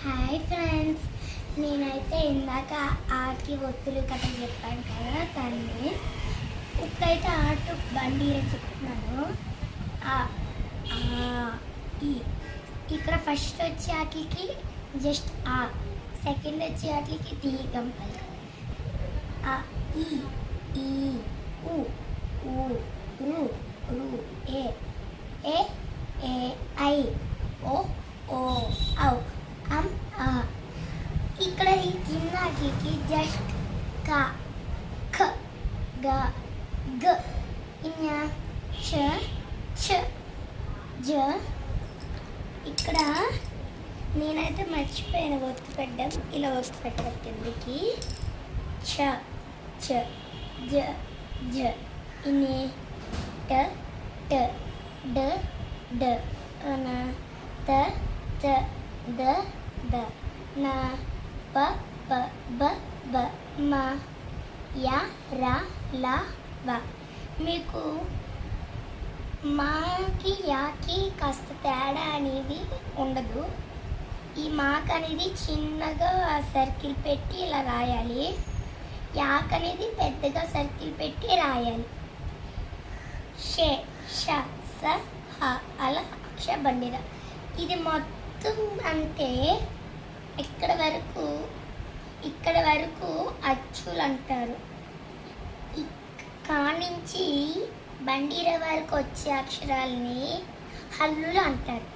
Hi friends, నేనైతే ఇందాక ఆకి ఒత్తులు కథ చెప్పాను కదా దాన్ని. ఇప్పుడైతే ఆటు బండి చెప్తున్నాను. ఆ ఈ ఇక్కడ ఫస్ట్ వచ్చే వాటికి జస్ట్ ఆ, సెకండ్ వచ్చే వాటికి దీర్ఘం పలక. ఆ ఈ ఈ ఉ ఊ రు రు ఏ ఏ ఏ ఐ ఓ ఓ ఔ అం ఆ. ఇక్కడ ఈ కిందకి జస్ట్ క ఖ గ గ ఇన్య ష ఛ జ. ఇక్కడ నేనైతే మర్చిపోయాను ఒత్తు పెట్టడం. ఇలా ఒత్తు పెట్టడం కిందకి ఛ ఛ జ జ ఇనే ట ట డ డ అన త త ద ద న ప ప బ బ మ య ర ల వ. మీకు మాకి యాకి కాస్త తేడా అనేది ఉండదు. ఈ మాక్ అనేది చిన్నగా సర్కిల్ పెట్టి ఇలా రాయాలి, యాక్ అనేది పెద్దగా సర్కిల్ పెట్టి రాయాలి. షే ష స హ అలా అక్ష బండిర. ఇది మొత్తం అంటే ఇక్కడ వరకు అచ్చులు అంటారు. కానించి బండిర వరకు వచ్చే అక్షరాలని హల్లులు అంటారు.